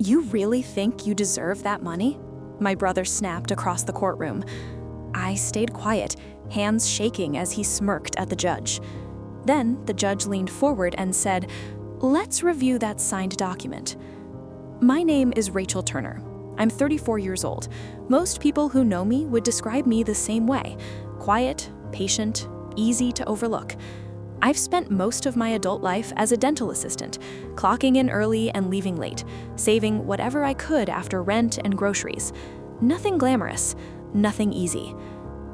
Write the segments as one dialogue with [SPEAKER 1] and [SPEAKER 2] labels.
[SPEAKER 1] You really think you deserve that money? My brother snapped across the courtroom. I stayed quiet, hands shaking as he smirked at the judge. Then the judge leaned forward and said, "Let's review that signed document." My name is Rachel Turner. I'm 34 years old. Most people who know me would describe me the same way: quiet, patient, easy to overlook. I've spent most of my adult life as a dental assistant, clocking in early and leaving late, saving whatever I could after rent and groceries. Nothing glamorous, nothing easy.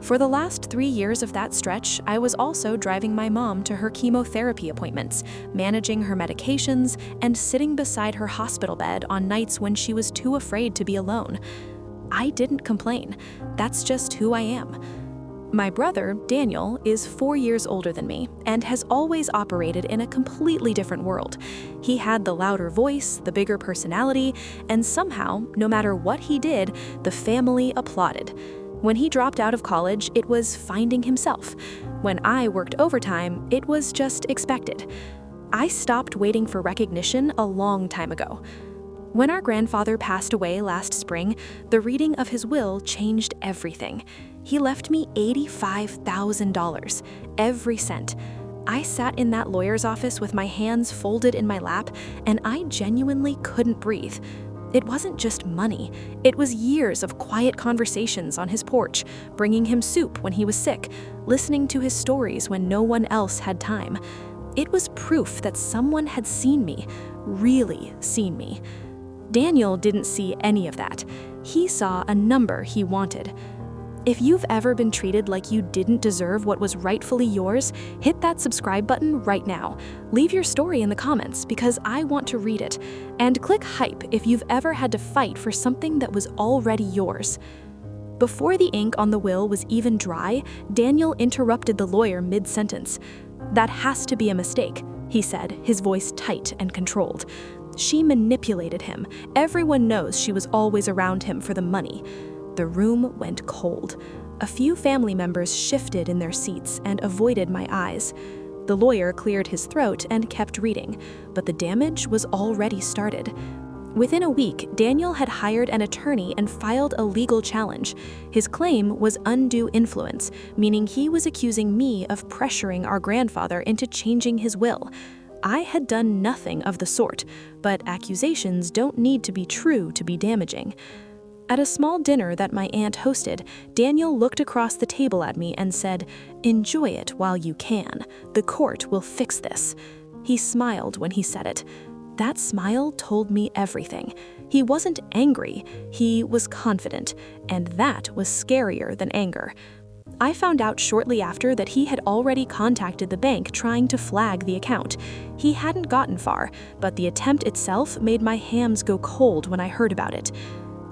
[SPEAKER 1] For the last 3 years of that stretch, I was also driving my mom to her chemotherapy appointments, managing her medications, and sitting beside her hospital bed on nights when she was too afraid to be alone. I didn't complain. That's just who I am. My brother, Daniel, is 4 years older than me and has always operated in a completely different world. He had the louder voice, the bigger personality, and somehow, no matter what he did, the family applauded. When he dropped out of college, it was finding himself. When I worked overtime, it was just expected. I stopped waiting for recognition a long time ago. When our grandfather passed away last spring, the reading of his will changed everything. He left me $85,000, every cent. I sat in that lawyer's office with my hands folded in my lap, and I genuinely couldn't breathe. It wasn't just money. It was years of quiet conversations on his porch, bringing him soup when he was sick, listening to his stories when no one else had time. It was proof that someone had seen me, really seen me. Daniel didn't see any of that. He saw a number he wanted. If you've ever been treated like you didn't deserve what was rightfully yours, hit that subscribe button right now. Leave your story in the comments because I want to read it. And click hype if you've ever had to fight for something that was already yours. Before the ink on the will was even dry, Daniel interrupted the lawyer mid-sentence. "That has to be a mistake," he said, his voice tight and controlled. She manipulated him. Everyone knows she was always around him for the money. The room went cold. A few family members shifted in their seats and avoided my eyes. The lawyer cleared his throat and kept reading, but the damage was already started. Within a week, Daniel had hired an attorney and filed a legal challenge. His claim was undue influence, meaning he was accusing me of pressuring our grandfather into changing his will. I had done nothing of the sort, but accusations don't need to be true to be damaging. At a small dinner that my aunt hosted, Daniel looked across the table at me and said, "Enjoy it while you can. The court will fix this." He smiled when he said it. That smile told me everything. He wasn't angry, he was confident, and that was scarier than anger. I found out shortly after that he had already contacted the bank trying to flag the account. He hadn't gotten far, but the attempt itself made my hands go cold when I heard about it.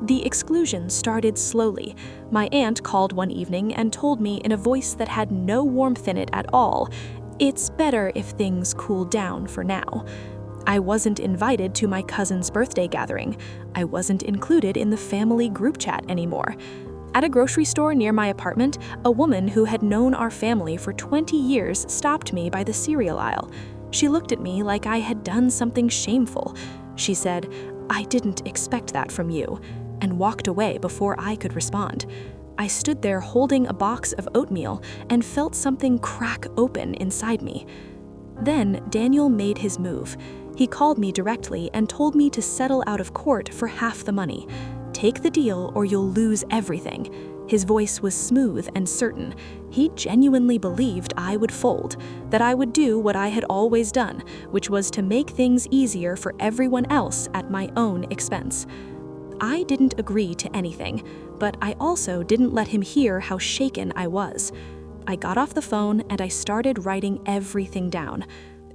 [SPEAKER 1] The exclusion started slowly. My aunt called one evening and told me in a voice that had no warmth in it at all, "It's better if things cool down for now." I wasn't invited to my cousin's birthday gathering. I wasn't included in the family group chat anymore. At a grocery store near my apartment, a woman who had known our family for 20 years stopped me by the cereal aisle. She looked at me like I had done something shameful. She said, "I didn't expect that from you," and walked away before I could respond. I stood there holding a box of oatmeal and felt something crack open inside me. Then Daniel made his move. He called me directly and told me to settle out of court for half the money. "Take the deal or you'll lose everything." His voice was smooth and certain. He genuinely believed I would fold, that I would do what I had always done, which was to make things easier for everyone else at my own expense. I didn't agree to anything, but I also didn't let him hear how shaken I was. I got off the phone and I started writing everything down.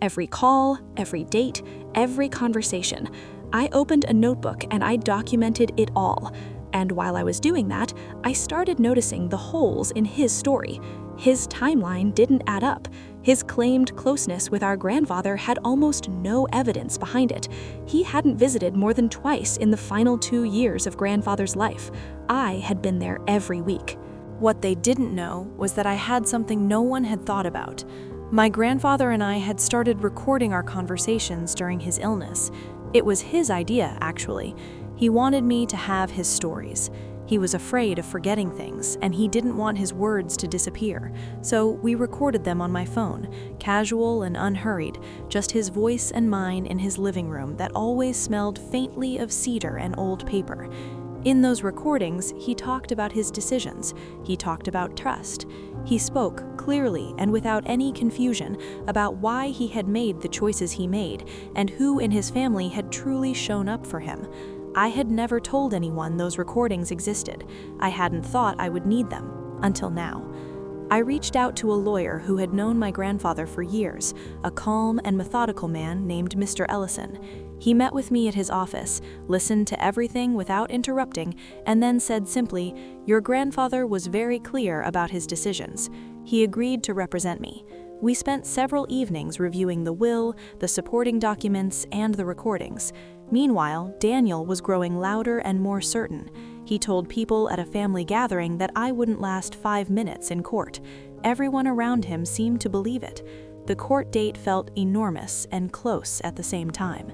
[SPEAKER 1] Every call, every date, every conversation. I opened a notebook and I documented it all. And while I was doing that, I started noticing the holes in his story. His timeline didn't add up. His claimed closeness with our grandfather had almost no evidence behind it. He hadn't visited more than twice in the final 2 years of grandfather's life. I had been there every week. What they didn't know was that I had something no one had thought about. My grandfather and I had started recording our conversations during his illness. It was his idea, actually. He wanted me to have his stories. He was afraid of forgetting things, and he didn't want his words to disappear, so we recorded them on my phone, casual and unhurried, just his voice and mine in his living room that always smelled faintly of cedar and old paper. In those recordings, he talked about his decisions. He talked about trust. He spoke clearly and without any confusion about why he had made the choices he made and who in his family had truly shown up for him. I had never told anyone those recordings existed. I hadn't thought I would need them, until now. I reached out to a lawyer who had known my grandfather for years, a calm and methodical man named Mr. Ellison. He met with me at his office, listened to everything without interrupting, and then said simply, "Your grandfather was very clear about his decisions." He agreed to represent me. We spent several evenings reviewing the will, the supporting documents, and the recordings. Meanwhile, Daniel was growing louder and more certain. He told people at a family gathering that I wouldn't last 5 minutes in court. Everyone around him seemed to believe it. The court date felt enormous and close at the same time.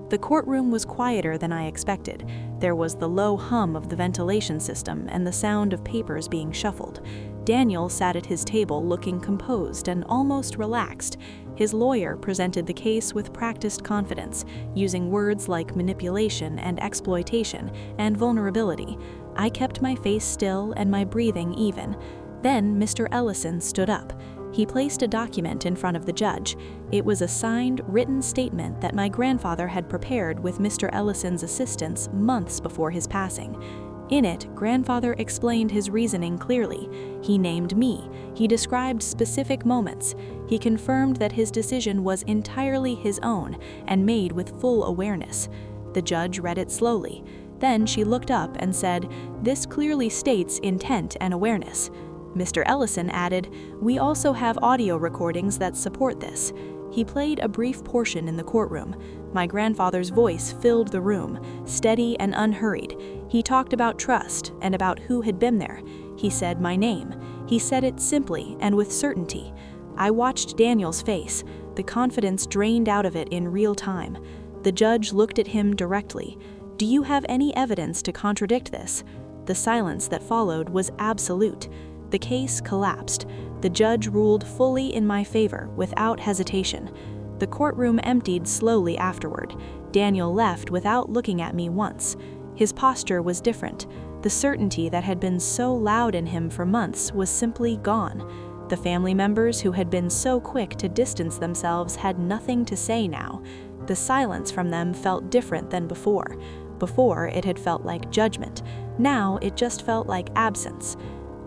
[SPEAKER 1] The courtroom was quieter than I expected. There was the low hum of the ventilation system and the sound of papers being shuffled. Daniel sat at his table looking composed and almost relaxed. His lawyer presented the case with practiced confidence, using words like manipulation and exploitation and vulnerability. I kept my face still and my breathing even. Then Mr. Ellison stood up. He placed a document in front of the judge. It was a signed, written statement that my grandfather had prepared with Mr. Ellison's assistance months before his passing. In it, grandfather explained his reasoning clearly. He named me. He described specific moments. He confirmed that his decision was entirely his own and made with full awareness. The judge read it slowly. Then she looked up and said, "This clearly states intent and awareness." Mr. Ellison added, "We also have audio recordings that support this." He played a brief portion in the courtroom. My grandfather's voice filled the room, steady and unhurried. He talked about trust and about who had been there. He said my name. He said it simply and with certainty. I watched Daniel's face. The confidence drained out of it in real time. The judge looked at him directly. "Do you have any evidence to contradict this?" The silence that followed was absolute. The case collapsed. The judge ruled fully in my favor, without hesitation. The courtroom emptied slowly afterward. Daniel left without looking at me once. His posture was different. The certainty that had been so loud in him for months was simply gone. The family members who had been so quick to distance themselves had nothing to say now. The silence from them felt different than before. Before, it had felt like judgment. Now, it just felt like absence.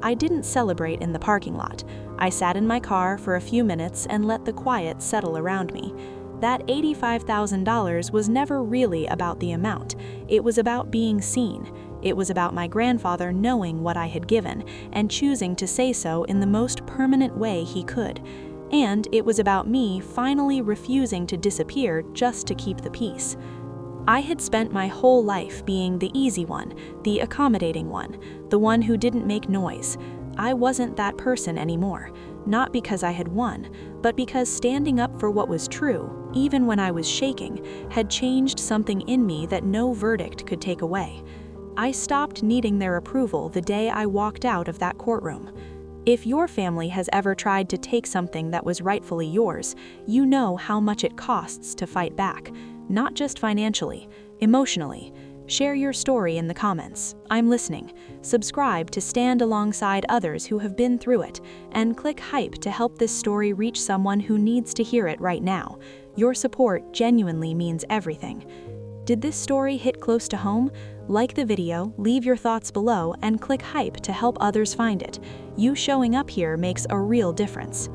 [SPEAKER 1] I didn't celebrate in the parking lot. I sat in my car for a few minutes and let the quiet settle around me. That $85,000 was never really about the amount. It was about being seen. It was about my grandfather knowing what I had given and choosing to say so in the most permanent way he could. And it was about me finally refusing to disappear just to keep the peace. I had spent my whole life being the easy one, the accommodating one, the one who didn't make noise. I wasn't that person anymore, not because I had won, but because standing up for what was true, even when I was shaking, had changed something in me that no verdict could take away. I stopped needing their approval the day I walked out of that courtroom. If your family has ever tried to take something that was rightfully yours, you know how much it costs to fight back. Not just financially, emotionally. Share your story in the comments. I'm listening. Subscribe to stand alongside others who have been through it, and click hype to help this story reach someone who needs to hear it right now. Your support genuinely means everything. Did this story hit close to home? Like the video, leave your thoughts below, and click hype to help others find it. You showing up here makes a real difference.